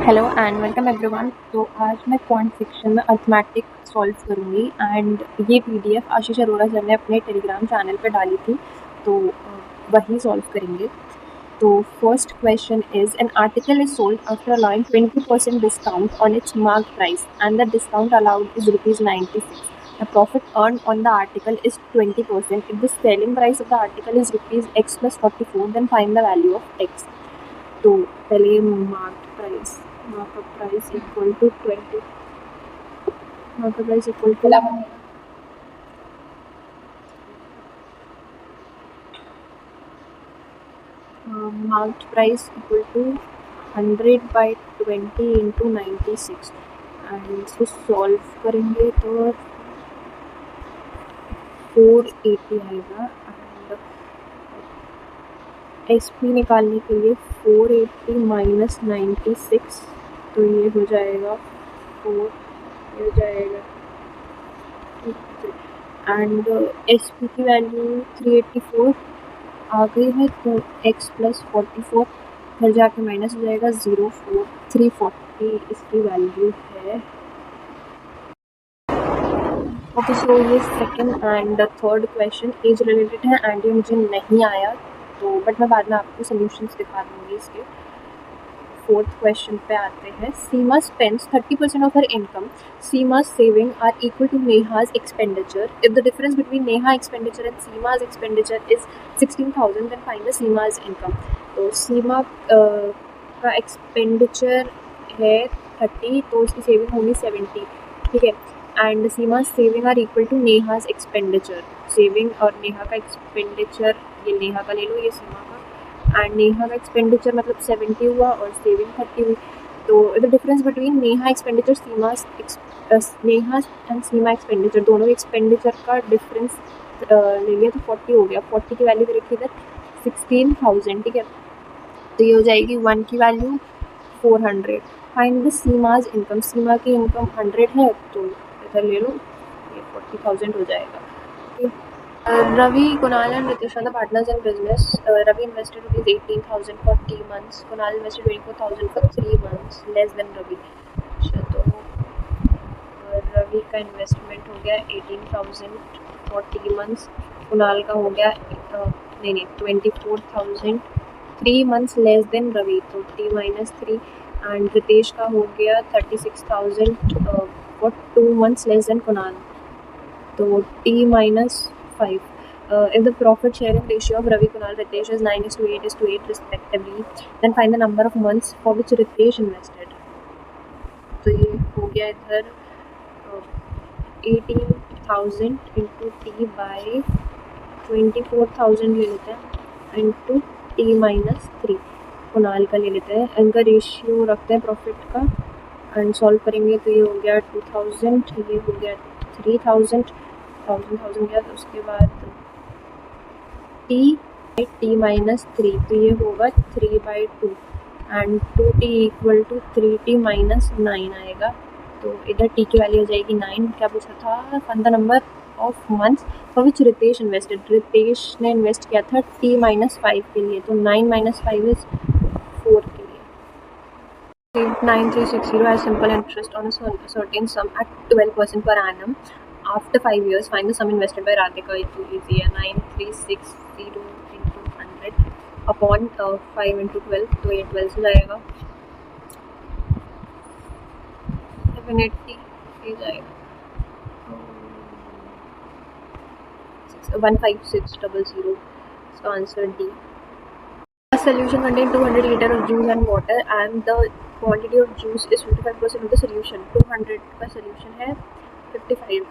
Hello and welcome everyone. तो आज मैं क्वांट सेक्शन में अर्थमेटिक सॉल्व करूँगी एंड ये पीडीएफ आशीष अरोड़ा सर ने अपने टेलीग्राम चैनल पे डाली थी, तो वही सॉल्व करेंगे। तो first question is an article is sold after allowing 20% discount on it's mark price and the discount allowed is ₹96. The profit earned on the article is 20%. If the selling price of the article is ₹x plus 44, then find the value of x. तो पहले markup price equal to 20, markup price equal to marked price equal to 100/20 into 96 and इसको सॉल्व करेंगे तो 480 आएगा and SP निकालने के लिए 480 माइनस 96, तो ये हो जाएगा 4, ये हो जाएगा एंड एसपी की वैल्यू 384 आ गई है, तो x प्लस 44 घर जाके माइनस हो जाएगा 340 इसकी वैल्यू है। ओके, सो ये second and third question age related है एंड ये मुझे नहीं आया, तो बट मैं बाद में आपको सोल्यूशंस दिखा दूंगी इसके। फोर्थ क्वेश्चन पे आते हैं। Seema spends 30% of her income, Seema saving are equal to Neha's expenditure. If the difference between Neha expenditure and Seema's expenditure is 16,000, then find the Seema's income. तो सीमा का एक्सपेंडिचर है 30, तो उसकी सेविंग होगी 70, ठीक है। And Seema saving are equal to Neha's expenditure. Saving और नेहा का एक्सपेंडिचर, ये नेहा का ले लो, ये सीमा का, एंड नेहा का एक्सपेंडिचर मतलब 70 हुआ और सेविंग 30 हुई। तो the difference between Neha expenditure Neha and Seema expenditure, दोनों एक्सपेंडिचर का डिफरेंस ले लिया तो 40 हो गया। 40 की वैल्यू रखी इधर 16,000, ठीक है। तो ये हो जाएगी 1 की value 400। Find the Seema's income, सीमा की इनकम 100 है, तो इधर ले लो, ये 40,000 हो जाएगा। Ravi, Kunal and Ritesh are the partners in business. Ravi invested ₹18,000 for 3 months. Kunal invested 24,000 for 3 months, less than Ravi. अच्छा, तो रवि का इन्वेस्टमेंट हो गया 18,000 for 3 months. कुणाल का हो गया नहीं 24,000 3 months लेस देन रवि, तो T minus 3। एंड रितेश का हो गया 36,000 for 2 months less than Kunal, तो T minus 5. If the profit sharing ratio of Ravi, Kunal, Ritesh is 9:8:8 respectively, then find the number of months for which Ritesh invested. तो ये हो गया इधर 18,000 इंटू T बाई 24,000 ले लेते हैं इंटू T minus 3 कुणाल का ले लेते हैं। इनका रेशियो रखते हैं प्रॉफिट का एंड सॉल्व करेंगे तो ये हो गया 2,000, ये हो गया 3,000 गया, तो उसके बाद T minus 3, तो ये होगा 3/2 and 2T equal to 3T minus 9 आएगा, तो इधर T की वैल्यू हो जाएगी 9। क्या पूछा था? Find the number of months for which Ritesh invested. Ritesh ने इन्वेस्ट किया था T minus 5 के लिए, तो 9 minus 5 इज 4 के लिए। 9360 has simple interest on a certain sum at 12% per annum. After 5 years, find the sum invested by Radhika. It's too easy. 9360 into 100 upon 5 into 12, तो ये 12 से जाएगा 780 से जाएगा 15600। इसका answer D। A solution contains 200 liters of juice and water and the quantity of juice is 55% of the solution. 200 का solution है 55,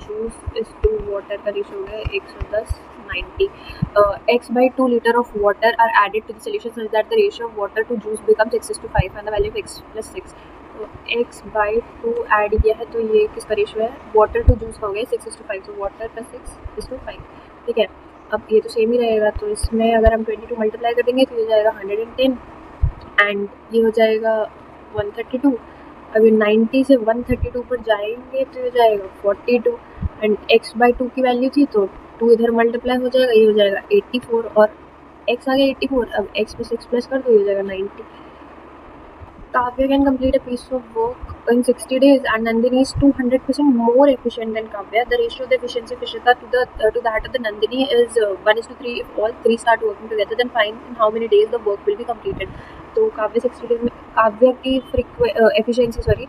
juice is to water का रेशियो हो गया 110 90. x/2 liter of water are added to the solution such that the ratio of water to juice becomes x:5 and the value of x plus 6. तो x/2 add किया है, तो ये किसका ratio है? वाटर टू जूस का हो गया 6:5, तो वाटर प्लस 6:5, ठीक है। अब ये तो सेम ही रहेगा, तो इसमें अगर हम 22 मल्टीप्लाई कर देंगे तो ये जाएगा 110 एंड ये हो जाएगा 132। अभी 90 से 132 पर जाएंगे तो ये जाएगा 42 एंड x/2 की वैल्यू थी, तो 2 इधर मल्टीप्लाई हो जाएगा, ये हो जाएगा 84 और x आ गया 84। अब x पे 6 प्लस कर दो, ये हो जाएगा 90। Kavya can complete a piece of work in 60 days, and Nandini is 200% more efficient than Kavya. The ratio of the efficiency of Ishita to that of the Nandini is 1:3. If all three start working together, then find in how many days the work will be completed. तो काव्य 60 days में काव्य की efficiency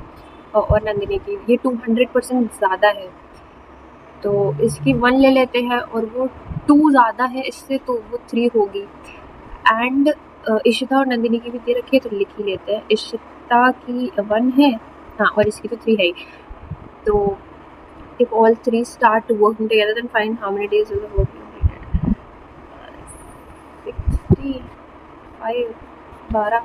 और नंदिनी की ये 200% ज़्यादा है, तो इसकी 1 ले लेते हैं और वो 2 ज़्यादा है इससे, तो वो 3 होगी। एंड इशिता और नंदिनी की भी दे रखी है, तो लिख ही लेते हैं। इशिता की 1 है, हाँ, और इसकी तो 3 है ही। तो if all 3 start working together, then find how many days will the work be completed. 65 12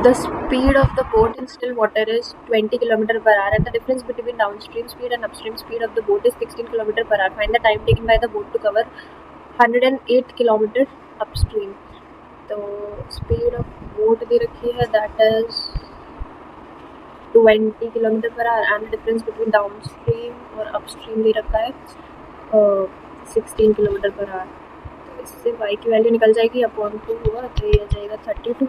The speed of the boat in still water is 20 km/h, and the difference between downstream speed and upstream speed of the boat is 16 km/h. Find the time taken by the boat to cover 108 km upstream. तो speed of boat दे रखी है, that is 20 km/h, and the difference between downstream और upstream दे रखा है 16 km/h. तो इससे y की value निकल जाएगी, अपॉन 2 हुआ तो ये आ जाएगा 32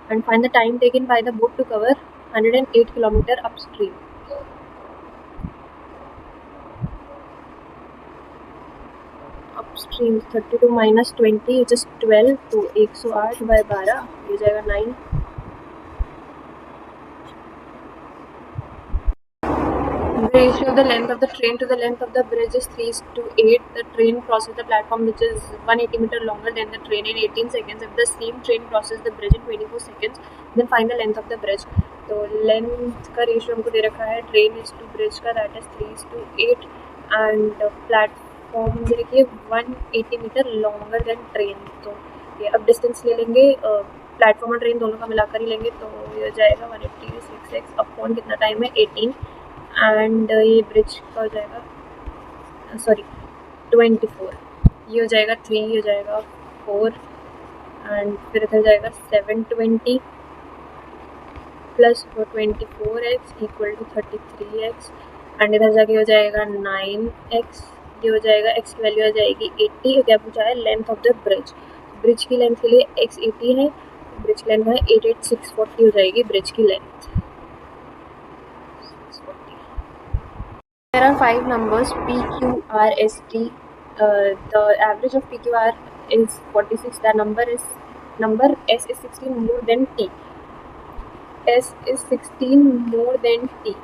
and find the time taken by the boat to cover 108 km upstream. Upstream 32 minus 20 which is 12, तो 108 by 12 ये जाएगा 9. The ratio of the length of the train to the length of the bridge is 3:8. The train crosses the platform which is 180 meter longer than the train in 18 seconds. If the same train crosses the bridge in 24 seconds, then find the length of the bridge. तो length का ratio हमको दे रखा है train is to bridge का, that is 3:8, and platform दे रखी है 180 metre longer than train. तो ये अब डिस्टेंस ले लेंगे, प्लेटफॉर्म और ट्रेन दोनों का मिलाकर ही लेंगे, तो ये हो जाएगा 186x अपॉन कितना टाइम है 18, एंड ये ब्रिज का हो जाएगा 24, ये हो जाएगा 3, ये हो जाएगा 4, एंड फिर इधर जाएगा 720 plus 24x equal to 33x, and इधर जाके हो जाएगा 9x, ये हो जाएगा x की वैल्यू आ जाएगी 80. क्या पूछा है? Length of the bridge. Bridge की लेंथ के लिए x 80 है, ब्रिज की लेंथ है 88640 हो जाएगी ब्रिज की length. There are 5 numbers P, Q, R, S, T. The average of P, Q, R is 46. The number S is 16 more than T. S is 16 more than T.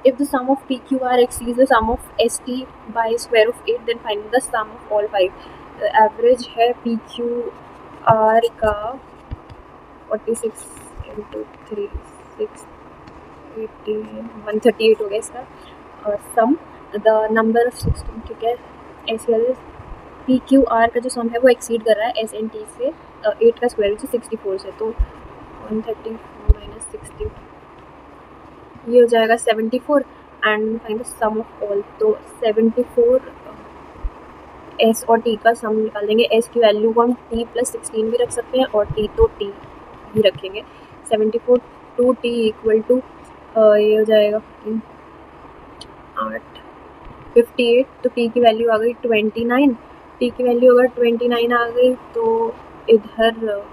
If the sum of P, Q, R exceeds the sum of S, T by square of 8, then find the sum of all 5. Average है P, Q, R का 46 into 3 6 138 हो गया इसका. Some the number of 16, ठीक है. S P Q R का जो सम है वो एक्सीड कर रहा है एस एन टी से 8 का स्क्वायर जो 64 से, तो 134 माइनस 60 ये हो जाएगा 74, and find the sum of all. तो 74 एस और टी का सम निकाल देंगे. एस की वैल्यू को हम टी प्लस 16 भी रख सकते हैं, और टी तो टी ही रखेंगे. 74 टू टी इक्वल टू ये हो जाएगा 8 58, तो टी की वैल्यू आ गई 29, टी की वैल्यू अगर 29 आ गई तो इधर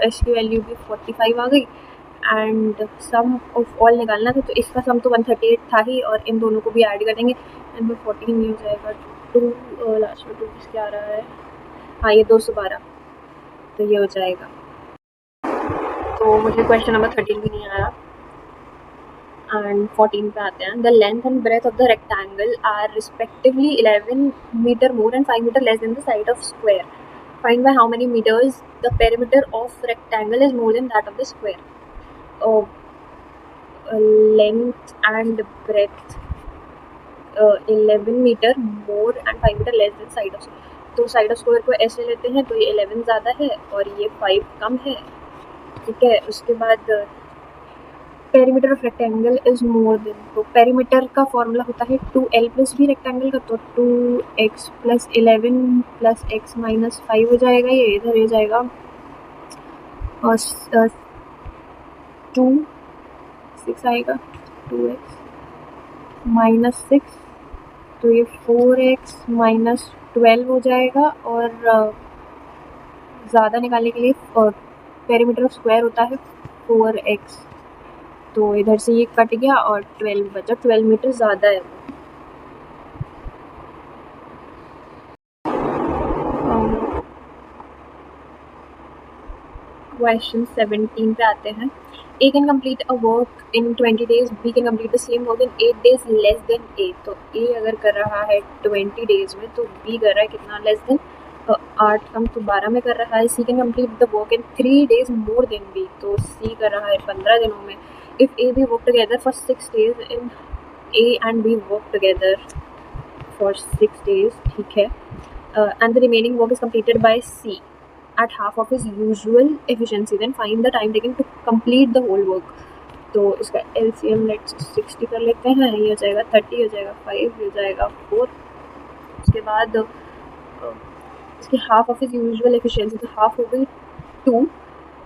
एस की वैल्यू भी 45 आ गई एंड सम ऑफ ऑल निकालना था, तो इसका सम तो 138 था ही और इन दोनों को भी ऐड कर देंगे एंड फिर 14 ये हो जाएगा 2, लास्ट में 2 किसके आ रहा है, हाँ ये 212, तो ये हो जाएगा। तो मुझे क्वेश्चन नंबर 13 भी नहीं आया एंड 14 पे आते हैं। The length and breadth of the rectangle are respectively 11 metre more and 5 metre less than the side of square. Find by how many metres the perimeter of rectangle is more than that of the square. Length and breadth 11 metre more and 5 metre less than side of, तो side of square को ऐसे लेते हैं तो ये 11 ज़्यादा है और ये 5 कम है, ठीक है। उसके बाद perimeter of rectangle is more then, तो पेरीमीटर का फॉर्मूला होता है 2l प्लस बी रेक्टेंगल का, तो 2x plus 11 plus x minus 5 हो जाएगा, ये इधर हो जाएगा और 2 6 आएगा, 2x माइनस 6, तो ये 4x माइनस 12 हो जाएगा और ज़्यादा निकालने के लिए पेरीमीटर ऑफ स्क्वायर होता है 4x, तो इधर से ये कट गया और 12 बचा, 12 मीटर ज़्यादा है वो। क्वेश्चन 17 पे आते हैं। A can complete a work in 20 days, B can complete the same work in 8 days less than A, तो ए अगर कर रहा है 20 days में तो बी कर रहा है कितना लेस देन 8 कम तो 12 में कर रहा है। C can complete the work in 3 days more than B, तो सी कर रहा है 15 दिनों में। If A B work together for 6 days in A and B work together for 6 days, ठीक है, and the remaining work is completed by C at half of his usual efficiency, then find the time taken to complete the whole work। तो इसका LCM let's 60 कर लेते हैं, ये हो जाएगा 30, हो जाएगा 5, हो जाएगा 4, उसके बाद इसकी half of is usual efficiency, तो हाफ हो गई 2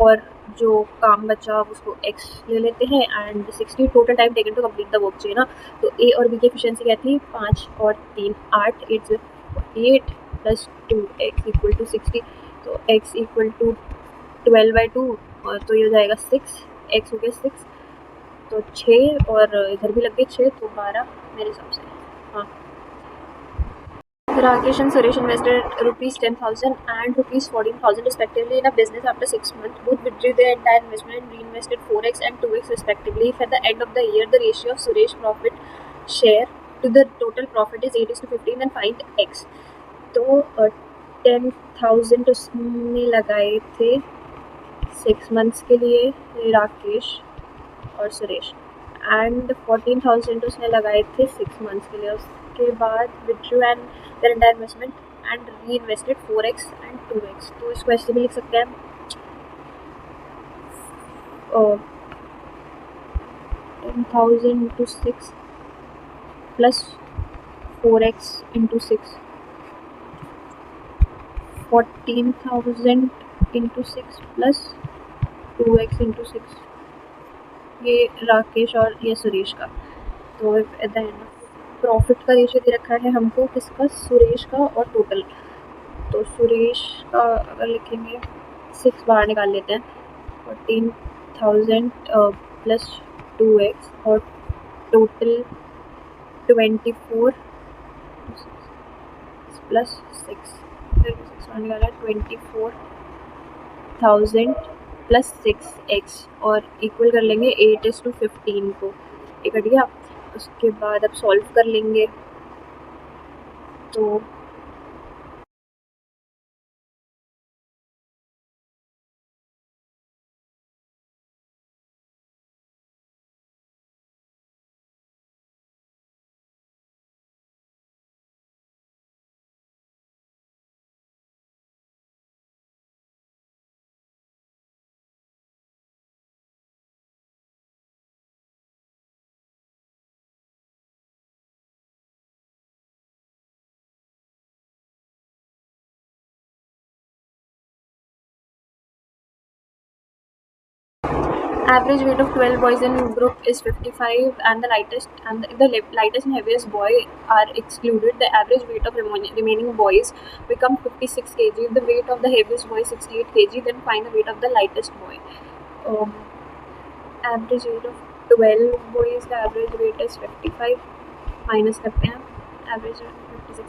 और जो काम बचा उसको x ले लेते हैं and 60 total time taken to complete the work चाहिए ना, तो ए और बी की एफिशिएंसी क्या थी 5 और 3 8, 8 से 48 प्लस 2 x इक्वल टू 60, तो x इक्वल टू 12/2 और तो ये हो जाएगा 6, x हो गया 6, तो 6 और इधर भी लग गए 6, तो 12 मेरे हिसाब से, हाँ। Rakesh and Suresh invested rupees 10,000 and rupees 14,000 respectively in a business after 6 months. Both withdrew their entire investment and reinvested 4x and 2x respectively. If at the end of the year the ratio of Suresh profit share to the total profit is 8:15, then find x। तो 10,000 उसने लगाए थे 6 months के लिए राकेश और Suresh and 14,000 उसने लगाए थे 6 months के लिए। उसके बाद withdrew and their entire investment and re invested 4x and 2x, तो इसको ऐसे भी लिख सकते हैं 10,000 into 6 plus 4x into 6, 14,000 into 6 plus 2x into 6, ये राकेश और ये सुरेश का। तो एट द एंड प्रॉफिट का रेशियो दे रखा है हमको किसका, सुरेश का और टोटल, तो सुरेश का अगर लिखेंगे 6 बाहर निकाल लेते हैं, 14,000 प्लस 2x और टोटल 24 प्लस 6, फिर 6 बाहर निकाला 24,000 प्लस 6x और इक्वल कर लेंगे 8:15 को, ये कट गया। उसके बाद अब सॉल्व कर लेंगे तो Average weight of 12 boys in group is 55, and the lightest and heaviest boy are excluded. The average weight of remaining boys become 56 kg. If the weight of the heaviest boy is 68 kg, then find the weight of the lightest boy. Average weight of 12 boys, the average weight is 55, minus करते हैं, average 56,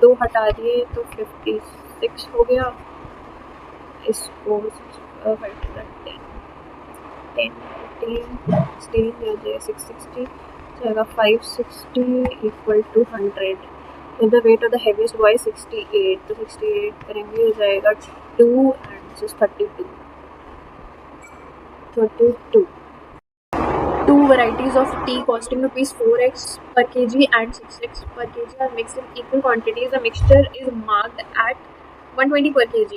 2 हटा दिए तो 56 हो गया, इसको 10 15 16 हो जाएगा 660 जाएगा 560 equal to 100. If the weight of the heaviest boy is 68, तो 68 करेंगे हो जाएगा 2 and this is 32. Two varieties of tea costing rupees 4x per kg and 6x per kg are mixed in equal quantities. The mixture is marked at 120 per kg.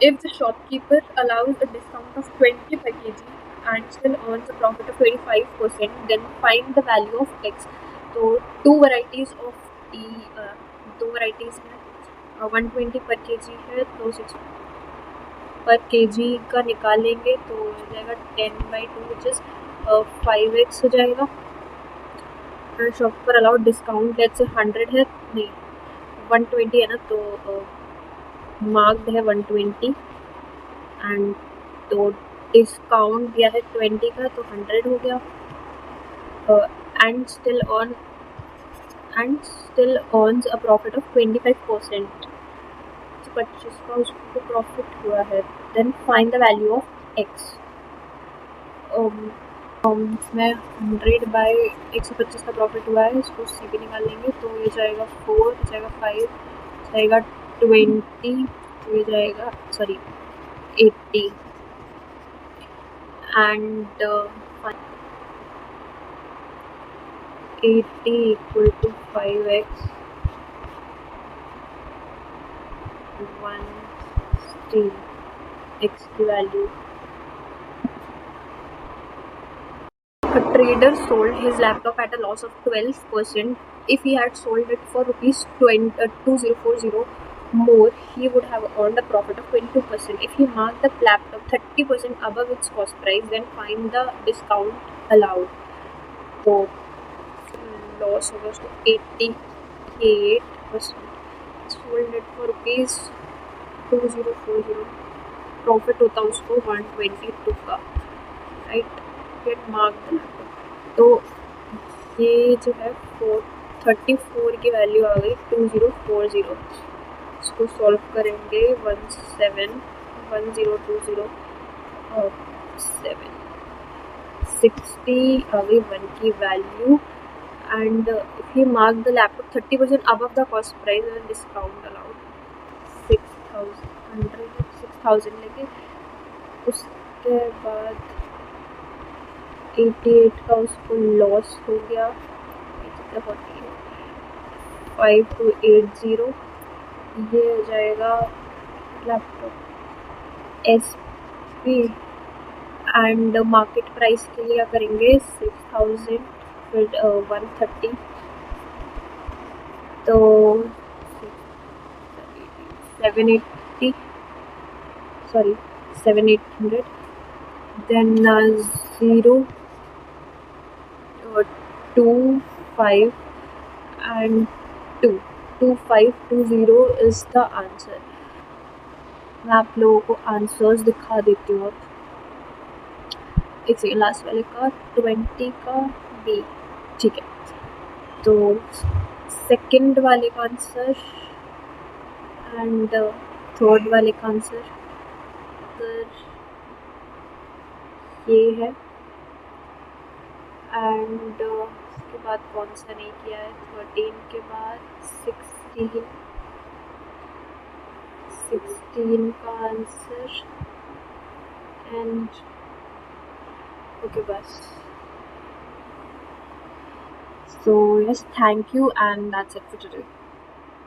If the shopkeeper allows a discount of 20 per kg and still earns a profit of 25%, then find the value of x. तो two varieties of tea, दो varieties हैं, 120 per kg है तो 6 पर kg का निकालेंगे तो हो जाएगा 10/2 which is 5x हो जाएगा. शॉप पर अलाउड डिस्काउंट लेट्स से 100 है, नहीं 120 है ना, तो मार्क्ड है 120 एंड तो डिस्काउंट दिया है 20 का तो 100 हो गया. And still earns a profit of 25%. 25 का उसको प्रॉफिट हुआ है. Then find the value of x. मैं 100/125 का प्रॉफिट हुआ है, इसको सी भी निकाल लेंगे तो ये जाएगा 4, जाएगा 5, जाएगा 20, तो ये जाएगा 80 and 80 equal to 5x 160 x की value. A trader sold his laptop at a loss of 12%. If he had sold it for rupees 2040 more, he would have earned a profit of 22%. If he marked the laptop 30% above its cost price, then find the discount allowed. So loss was to 88%. Sold it for rupees 2040. Profit होता उसको 122 का, right. Get mark the laptop. तो ये जो है 34 की value आ गई 2040. इसको सॉल्व करेंगे 171020 और 760 आ गई 1 की value. And if you mark the laptop 30% above the cost price and discount allowed 6000 लेके. उसके बाद 88 का उसको लॉस हो गया 5280. ये हो जाएगा laptop SP and market price के लिए क्या करेंगे 6000 फिर 130 तो 700 then 0 2 5 and 2 2520 is the answer. मैं आप लोगों को आंसर्स दिखा देती हूँ. अब एक सेकेंड, लास्ट वाले का 20 का B, ठीक है. तो सेकंड वाले का आंसर एंड थर्ड वाले का आंसर ये है. एंड उसके बाद कौन सा नहीं किया है, 13 के बाद 16 का आंसर एंड ओके बस. So yes, thank you and that's it for today.